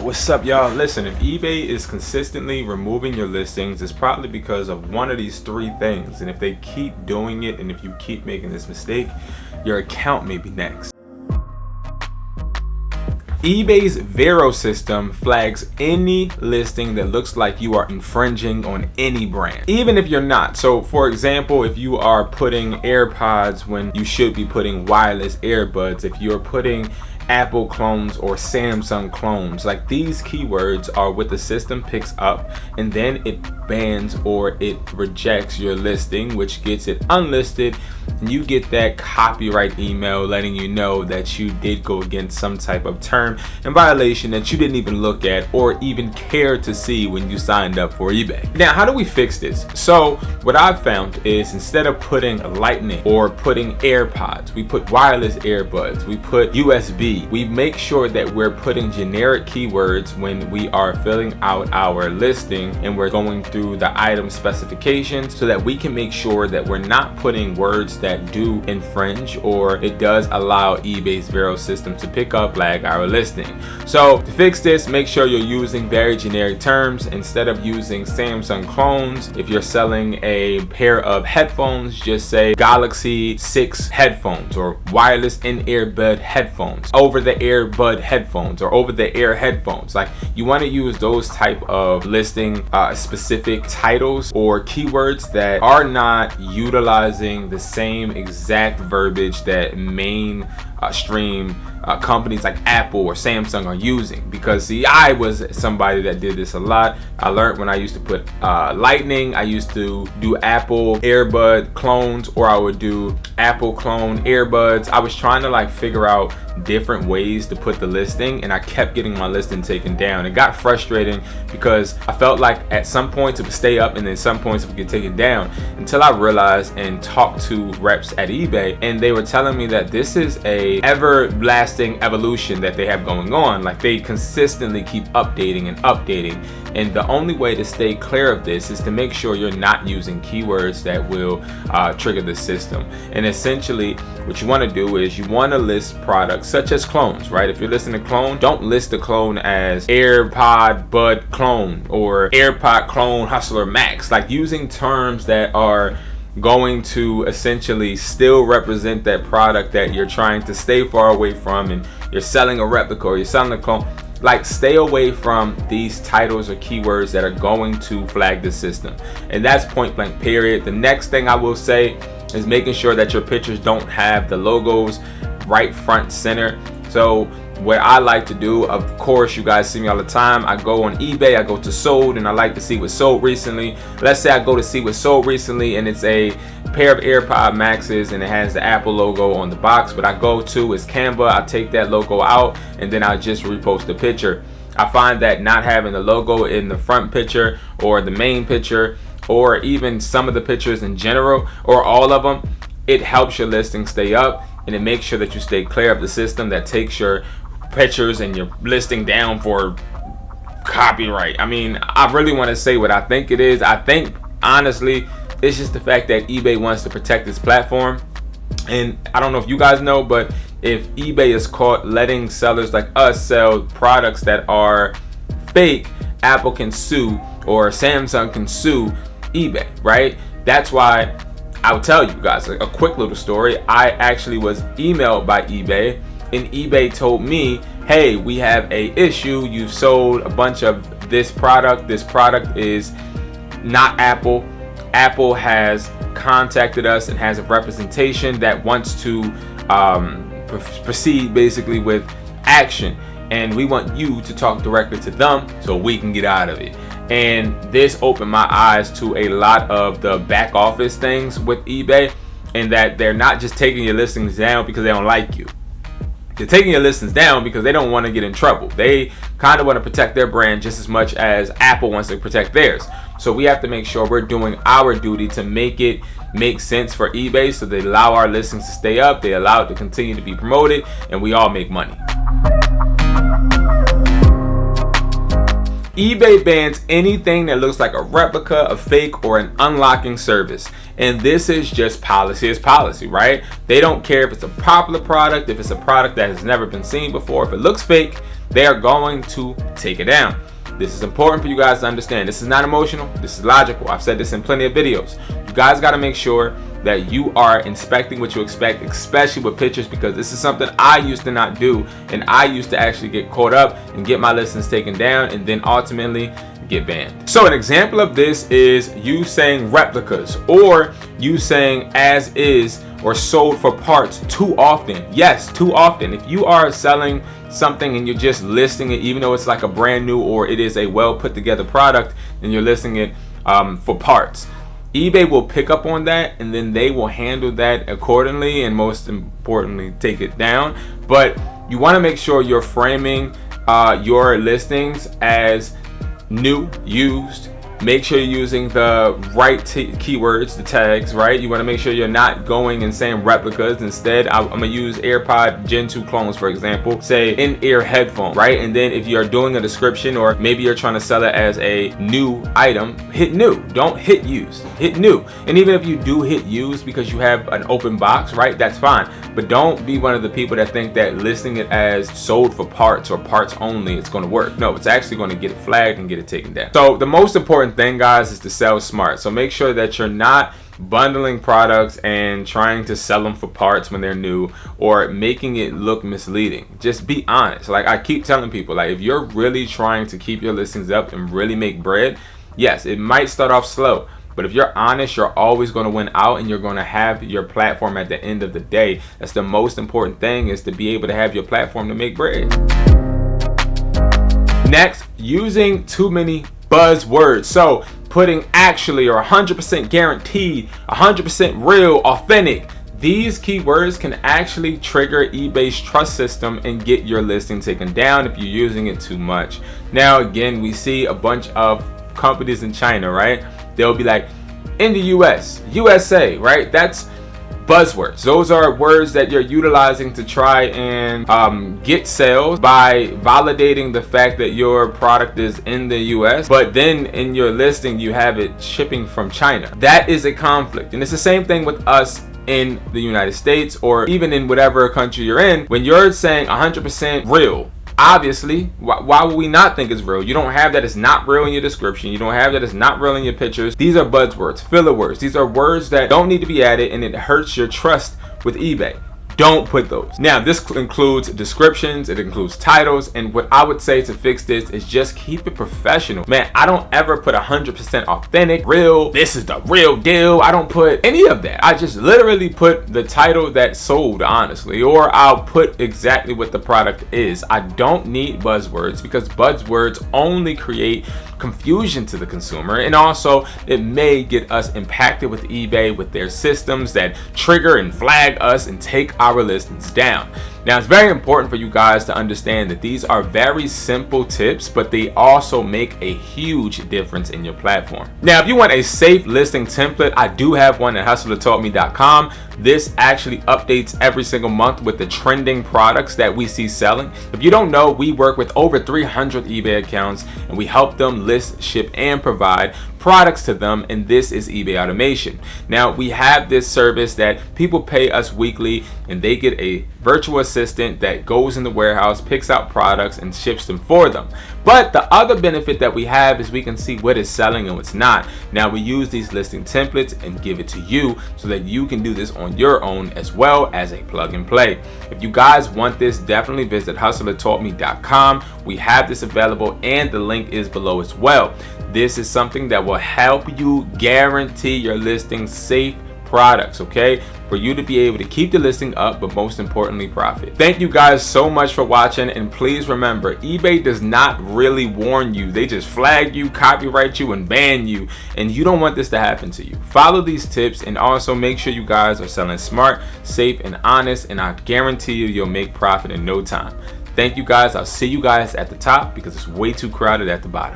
What's up, y'all? Listen, if eBay is consistently removing your listings, it's probably because of one of these three things. And if they keep doing it, and if you keep making this mistake, your account may be next. eBay's Vero system flags any listing that looks like you are infringing on any brand, even if you're not. So for example, if you are putting AirPods when you should be putting wireless earbuds, if you're putting Apple clones or Samsung clones, like these keywords are what the system picks up, and then it bans or it rejects your listing, which gets it unlisted, and you get that copyright email letting you know that you did go against some type of term and violation that you didn't even look at or even care to see when you signed up for eBay. Now, how do we fix this? So what I've found is, instead of putting Lightning or putting AirPods, we put wireless earbuds, we put USB. We make sure that we're putting generic keywords when we are filling out our listing, and we're going through the item specifications so that we can make sure that we're not putting words that do infringe, or it does allow eBay's Vero system to pick up, flag our listing. So to fix this, make sure you're using very generic terms. Instead of using Samsung clones, if you're selling a pair of headphones, just say Galaxy 6 headphones or wireless in-earbud headphones, over the earbud headphones, or over the air headphones. Like, you want to use those type of listing specific titles or keywords that are not utilizing the same exact verbiage that mainstream companies like Apple or Samsung are using. Because see, I was somebody that did this a lot. I learned when I used to put Lightning, I used to do Apple earbud clones, or I would do Apple clone earbuds. I was trying to like figure out different ways to put the listing, and I kept getting my listing taken down. It got frustrating because I felt like at some points it would stay up and then some points it would get taken down, until I realized and talked to reps at eBay, and they were telling me that this is a everlasting evolution that they have going on. Like, they consistently keep updating and updating, and the only way to stay clear of this is to make sure you're not using keywords that will trigger the system. And essentially what you want to do is you want to list products such as clones, right? If you're listing a clone, don't list the clone as AirPod Bud clone or AirPod clone Hustler Max. Like, using terms that are going to essentially still represent that product that you're trying to stay far away from, and you're selling a replica or you're selling a clone. Like, stay away from these titles or keywords that are going to flag the system. And that's point blank, period. The next thing I will say is making sure that your pictures don't have the logos right front center. So what I like to do, of course, you guys see me all the time, I go on eBay, I go to sold, and I like to see what's sold recently. Let's say I go to see what's sold recently, and it's a pair of AirPod Maxes, and it has the Apple logo on the box. What I go to is Canva, I take that logo out, and then I just repost the picture. I find that not having the logo in the front picture or the main picture, or even some of the pictures in general, or all of them, it helps your listing stay up, and it makes sure that you stay clear of the system that takes your pictures and your listing down for copyright. I mean, I really want to say what I think it is. I think honestly it's just the fact that eBay wants to protect its platform. And I don't know if you guys know, but if eBay is caught letting sellers like us sell products that are fake, Apple can sue, or Samsung can sue eBay, right? That's why I'll tell you guys a quick little story. I actually was emailed by eBay, and eBay told me, hey, we have a issue. You've sold a bunch of this product. This product is not Apple. Apple has contacted us and has a representation that wants to proceed basically with action, and we want you to talk directly to them so we can get out of it. And this opened my eyes to a lot of the back office things with eBay, and that they're not just taking your listings down because they don't like you. They're taking your listings down because they don't want to get in trouble. They kind of want to protect their brand just as much as Apple wants to protect theirs. So we have to make sure we're doing our duty to make it make sense for eBay, so they allow our listings to stay up, they allow it to continue to be promoted, and we all make money. eBay bans anything that looks like a replica, a fake, or an unlocking service. And this is just policy is policy, right? They don't care if it's a popular product, if it's a product that has never been seen before. If it looks fake, they are going to take it down. This is important for you guys to understand. This is not emotional, this is logical. I've said this in plenty of videos. You guys got to make sure that you are inspecting what you expect, especially with pictures, because this is something I used to not do, and I used to actually get caught up and get my listings taken down and then ultimately get banned. So an example of this is you saying replicas, or you saying as is or sold for parts too often. Yes, too often. If you are selling something and you're just listing it, even though it's like a brand new or it is a well put together product, and you're listing it for parts, eBay will pick up on that, and then they will handle that accordingly, and most importantly take it down. But you want to make sure you're framing your listings as new, used. Make sure you're using the right keywords, the tags, right? You want to make sure you're not going and saying replicas. Instead, I'm gonna use AirPod Gen 2 clones, for example, say in-ear headphone, right? And then if you're doing a description, or maybe you're trying to sell it as a new item, hit new. Don't hit used, hit new. And even if you do hit used because you have an open box, right, that's fine. But don't be one of the people that think that listing it as sold for parts or parts only, it's gonna work. No, it's actually gonna get it flagged and get it taken down. So the most important thing, guys, is to sell smart. So make sure that you're not bundling products and trying to sell them for parts when they're new, or making it look misleading. Just be honest. Like I keep telling people, like if you're really trying to keep your listings up and really make bread, yes, it might start off slow, but if you're honest, you're always going to win out, and you're going to have your platform at the end of the day. That's the most important thing, is to be able to have your platform to make bread. Next, using too many buzzwords. So putting actually, or 100% guaranteed, 100% real, authentic. These keywords can actually trigger eBay's trust system and get your listing taken down if you're using it too much. Now again, we see a bunch of companies in China, right? They'll be like, in the US, USA, right? That's buzzwords. Those are words that you're utilizing to try and get sales by validating the fact that your product is in the US, but then in your listing you have it shipping from China. That is a conflict, and it's the same thing with us in the United States, or even in whatever country you're in. When you're saying 100% real, obviously, why would we not think it's real? You don't have that it's not real in your description. You don't have that it's not real in your pictures. These are buzzwords, filler words. These are words that don't need to be added, and it hurts your trust with eBay. Don't put those. Now, this includes descriptions, it includes titles, and what I would say to fix this is just keep it professional. Man, I don't ever put 100% authentic, real, this is the real deal. I don't put any of that. I just literally put the title that sold, honestly, or I'll put exactly what the product is. I don't need buzzwords, because buzzwords only create confusion to the consumer, and also it may get us impacted with eBay with their systems that trigger and flag us and take our listings down. Now, it's very important for you guys to understand that these are very simple tips, but they also make a huge difference in your platform. Now, if you want a safe listing template, I do have one at Hustlertaughtme.com. This actually updates every single month with the trending products that we see selling. If you don't know, we work with over 300 eBay accounts, and we help them list, ship, and provide products to them, and this is eBay automation. Now, we have this service that people pay us weekly, and they get a virtual assistant that goes in the warehouse, picks out products, and ships them for them. But the other benefit that we have is we can see what is selling and what's not. Now, we use these listing templates and give it to you so that you can do this on your own, as well as a plug and play. If you guys want this, definitely visit Hustlertaughtme.com. We have this available, and the link is below as well. This is something that will help you guarantee your listing safe products, okay, for you to be able to keep the listing up, but most importantly, profit. Thank you guys so much for watching, and please remember, eBay does not really warn you. They just flag you, copyright you, and ban you, and you don't want this to happen to you. Follow these tips, and also make sure you guys are selling smart, safe, and honest, and I guarantee you'll make profit in no time. Thank you guys. I'll see you guys at the top, because it's way too crowded at the bottom.